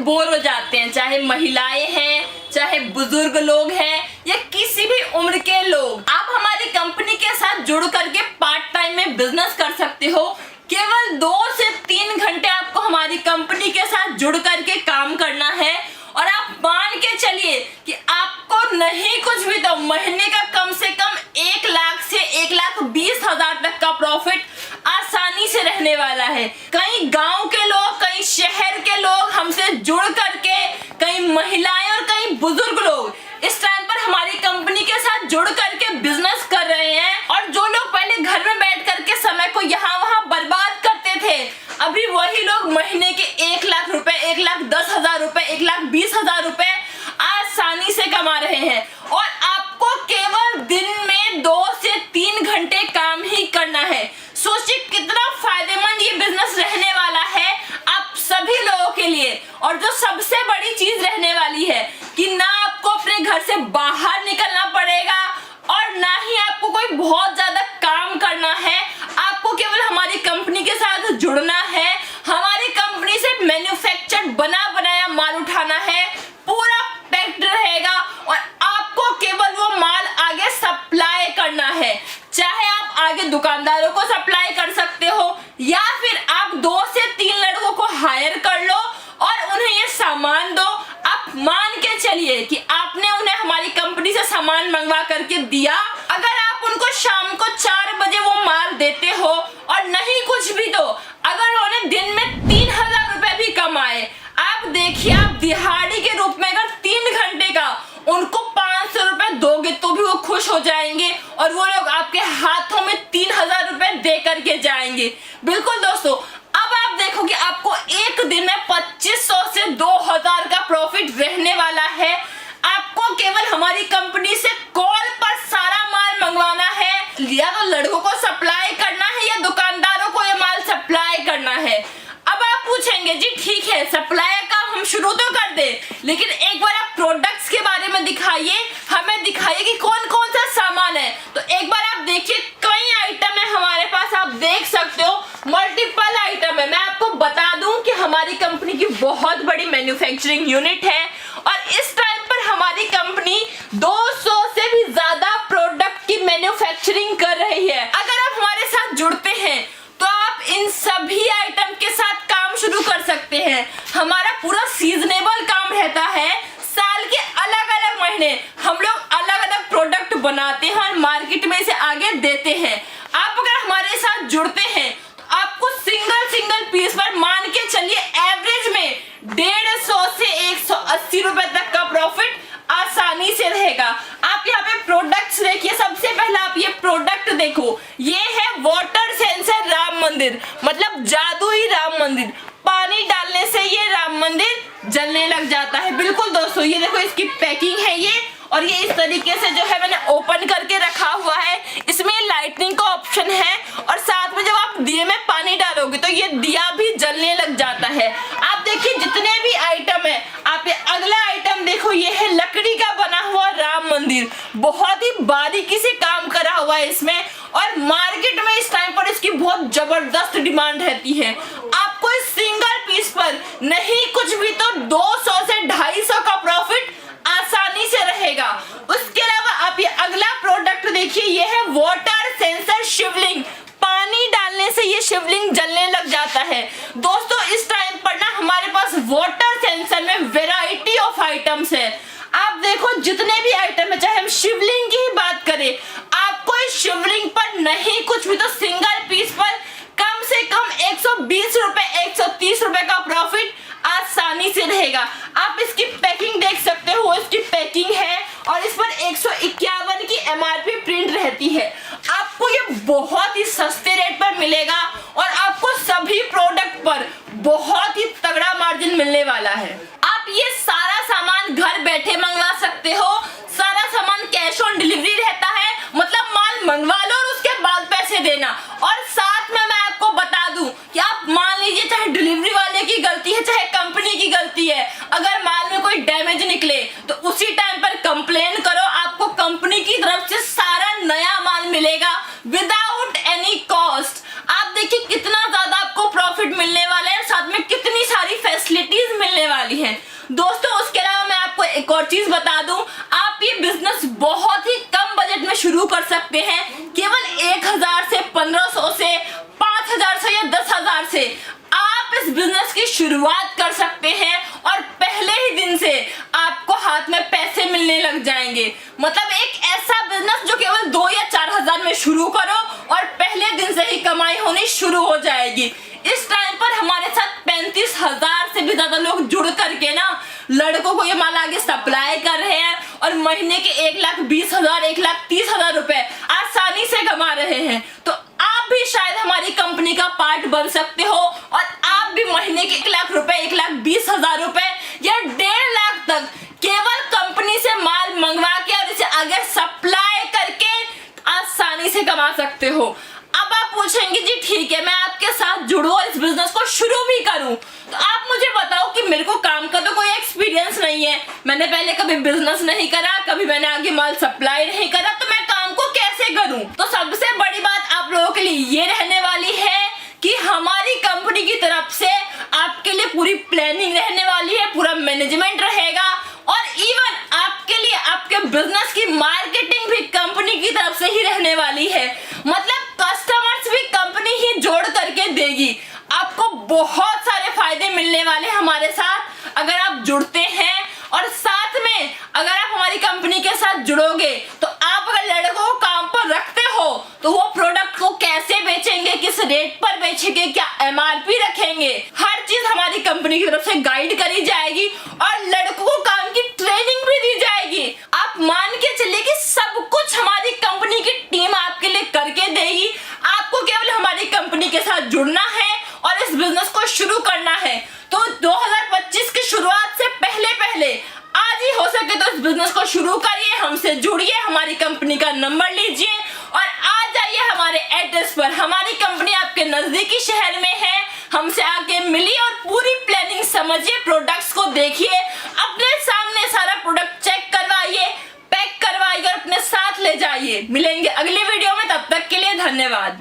Bore हो जाते हैं, चाहे महिलाएं हैं, चाहे बुजुर्ग लोग हैं या किसी भी उम्र के लोग। आप हमारी कंपनी के साथ जुड़ करके पार्ट टाइम में बिजनेस कर सकते हो। केवल 2 से 3 घंटे आपको हमारी कंपनी के साथ जुड़ करके काम करना है और आप मान के चलिए कि आपको नहीं कुछ भी तो महीने का कम से कम 1 लाख से 1,20,000 तक का प्रॉफिट आसानी से रहने वाला है। कई गांव के लोग, कई शहर के लोग हमसे जुड़ करके, कई महिलाएं और कई बुजुर्ग लोग इस टाइम पर हमारी कंपनी के साथ जुड़ करके बिजनेस कर रहे हैं। और जो लोग पहले घर में बैठ करके समय को यहाँ वहाँ बर्बाद करते थे, अभी वही लोग महीने के 1 लाख रुपए, 1,10,000 रुपए, 1,20,000 रुपए आसानी से कमा रहे हैं। और आपको केवल दिन में 2 से 3 घंटे काम ही करना है। सोचिए कितना फायदेमंद ये बिजनेस रहने वाला है आप सभी लोगों के लिए। और जो सबसे बड़ी चीज रहने वाली है कि ना आपको अपने घर से बाहर निकलना पड़ेगा और ना ही आपको कोई बहुत ज्यादा काम करना है। आपको केवल हमारी कंपनी के साथ जुड़ना है, हमारी कंपनी से मैन्युफैक्चर्ड बना बनाया माल उठाना है, पूरा पैक्ड रहेगा और आपको केवल वो माल आगे सप्लाई करना है। चाहे आप आगे दुकानदारों को सप्लाई कर सकते हो या फिर आप 2 से 3 लड़कों को हायर कर लो और उन्हें ये सामान दो। आप मान के चलिए कि आपने उन्हें हमारी कंपनी से सामान मंगवा करके दिया, अगर आप उनको शाम को 4 बजे वो माल देते हो और नहीं कुछ भी तो अगर उन्हें दिन में 3,000 रुपए भी कमाए, आप देखिए आप दिहाड़ी के रूप में अगर 3 घंटे का उनको 500 रुपए दोगे तो भी वो खुश हो जाएंगे और वो लोग आपके हाथों में 3,000 रुपए दे करके जाएंगे। बिल्कुल दोस्तों, अब आप देखो कि आपको एक दिन में 2500 से 2,000 का प्रॉफिट रहने वाला है। आपको केवल हमारी कंपनी से कॉल पर सारा माल मंगवाना है, या तो लड़कों को सप्लाई करना है या दुकानदारों को ये माल सप्लाई करना है। अब आप पूछेंगे जी ठीक है, सप्लाई का हम शुरू तो कर दे, लेकिन एक बार आप प्रोडक्ट्स के बारे में दिखाइए, हमें दिखाइए कि कौन कौन सा सामान है। तो एक बार आप देखिए कई आइटम है हमारे पास, आप देख सकते हो मल्टीपल आइटम है। मैं आपको बता दूं कि हमारी कंपनी की बहुत बड़ी मैन्युफैक्चरिंग यूनिट है और इस टाइम पर हमारी कंपनी 200 से भी ज्यादा प्रोडक्ट की मैन्युफैक्चरिंग कर रही है। अगर आप हमारे साथ जुड़ते हैं तो आप इन सभी आइटम के साथ काम शुरू कर सकते हैं। हमारा पूरा सीजनेबल काम रहता है, साल के अलग अलग महीने हम लोग अलग अलग प्रोडक्ट बनाते हैं और मार्केट में इसे आगे देते हैं। आप अगर हमारे साथ जुड़ते हैं तो आपको सिंगल पीस पर मान के चलिए एवरेज में 150 से 180 रुपए तक का प्रॉफिट आसानी से रहेगा। आप यहाँ पे प्रोडक्ट्स देखिए, सबसे पहला आप ये प्रोडक्ट देखो, ये है वाटर सेंसर राम मंदिर, मतलब जादुई राम मंदिर। पानी डालने से ये राम मंदिर जलने लग जाता है। बिल्कुल दोस्तों, ये देखो इसकी पैकिंग है ये, और ये इस तरीके से जो है मैंने ओपन करके रखा हुआ है। इसमें लाइटनिंग का ऑप्शन है और साथ में जब आप दिए में पानी डालोगे तो ये दिया भी जलने लग जाता है। आप देखिए जितने भी आइटम है, आप ये अगला आइटम देखो, ये है लकड़ी का बना हुआ राम मंदिर। बहुत ही बारीकी से काम करा हुआ है इसमें और मार्केट में इस टाइम पर इसकी बहुत जबरदस्त डिमांड रहती है। आपको इस सिंगल पीस पर नहीं कुछ भी तो 200 से 250 का प्रॉफिट आसानी से रहेगा। उसके अलावा आप ये अगला प्रोडक्ट देखिए, ये है वाटर सेंसर शिवलिंग। पानी डालने से ये शिवलिंग जलने लग जाता है। दोस्तों इस टाइम पर ना हमारे पास वाटर सेंसर में वैरायटी ऑफ आइटम्स है। आप देखो जितने भी आइटम है, चाहे हम शिवलिंग की ही बात करें, आपको इस शिवलिंग पर नहीं कुछ भी तो सिंगल पीस पर कम से कम 120 रुपए 130 रुपए का प्रॉफिट आसानी से रहेगा। आप इसकी पैकिंग देख सकते हो, इसकी पैकिंग है और इस पर 151 की MRP प्रिंट रहती है। आपको ये बहुत ही सस्ते रेट पर मिलेगा और आपको सभी प्रोडक्ट पर बहुत ही तगड़ा मार्जिन मिलने वाला है। आप ये सारा सामान घर बैठे मंगवा सकते हो, सारा सामान कैश ऑन डिलीवरी रहता है, मतलब माल मंगवा लो और उसके बाद पैसे देना। और साथ में मैं आपको बता दूं कि आप मान लीजिए चाहे डिलीवरी वाले की गलती है चाहे कंपनी की गलती है, अगर माल में कोई डैमेज निकले तो उसी टाइम पर कंप्लेन करो, आपको कंपनी की तरफ से सारा नया माल मिलेगा विदाउट एनी कॉस्ट। आप देखिए कितना ज्यादा आपको प्रॉफिट मिलने वाला है, साथ में कितनी सारी फैसिलिटीज मिलने वाली है। सकते हैं केवल 1000 से, 1500 से, 5000 से या 10,000 से आप इस बिजनेस की शुरुआत कर सकते हैं और पहले ही दिन से आपको हाथ में पैसे मिलने लग जाएंगे। मतलब एक ऐसा बिजनेस जो केवल 2 या 4,000 में शुरू करो और पहले दिन से ही कमाई होनी शुरू हो जाएगी। इस टाइम पर हमारे साथ 35,000 से भी ज्यादा लोग जुड़ करके ना लड़कों को ये माल आगे सप्लाई कर रहे हैं और महीने के 1,20,000, 1,30,000 रुपए आसानी से कमा रहे हैं। तो आप भी शायद हमारी कंपनी का पार्ट बन सकते हो और आप भी महीने के 1 लाख रुपए, 1,20,000 रुपए या 1.5 लाख तक केवल कंपनी से माल मंगवा के और इसे आगे सप्लाई करके आसानी से कमा सकते हो। अब आप पूछेंगे जी ठीक है, मैं आपके साथ जुड़ूं और इस बिजनेस को शुरू भी करूं, तो आप मुझे बताओ कि मेरे को काम का तो कोई एक्सपीरियंस नहीं है, मैंने पहले कभी बिजनेस नहीं करा, कभी मैंने आगे माल सप्लाई नहीं करा, तो मैं काम को कैसे करूं? तो सबसे बड़ी बात आप लोगों के लिए ये रहने वाली है कि हमारी कंपनी की तरफ से आपके लिए पूरी प्लानिंग रहने वाली है, पूरा मैनेजमेंट रहेगा और इवन आपके लिए आपके बिजनेस की मार्केटिंग भी कंपनी की तरफ से ही रहने वाली है। मतलब कस्टमर्स भी कंपनी ही जोड़ करके देगी। आपको बहुत सारे फायदे मिलने वाले हमारे साथ अगर आप जुड़ते हैं और साथ में अगर आप हमारी कंपनी के साथ जुड़ोगे तो आप अगर लड़कों को काम पर रखते हो तो वो प्रोडक्ट को कैसे बेचेंगे, किस रेट पर बेचेंगे, क्या MRP रखेंगे, हर चीज हमारी कंपनी की तरफ से गाइड करी जाएगी और लड़कों को काम की ट्रेनिंग भी दी जाएगी। आप मान के चलिए कि सब कुछ हमारी कंपनी की टीम आपके लिए करके देगी। आपको केवल हमारी कंपनी के साथ जुड़ना है और इस बिजनेस को शुरू करना है। तो 2025 की शुरुआत से पहले आज ही हो सके तो इस बिजनेस को शुरू करिए, हमसे जुड़िए, हमारी कंपनी का नंबर लीजिए और आ जाइए हमारे एड्रेस पर। हमारी कंपनी आपके नजदीकी शहर में है, हमसे आके मिलिए और पूरी प्लानिंग समझिए, प्रोडक्ट्स को देखिए, अपने सामने सारा प्रोडक्ट चेक करवाइए, पैक करवाइए और अपने साथ ले जाइए। मिलेंगे अगली वीडियो में, तब तक के लिए धन्यवाद।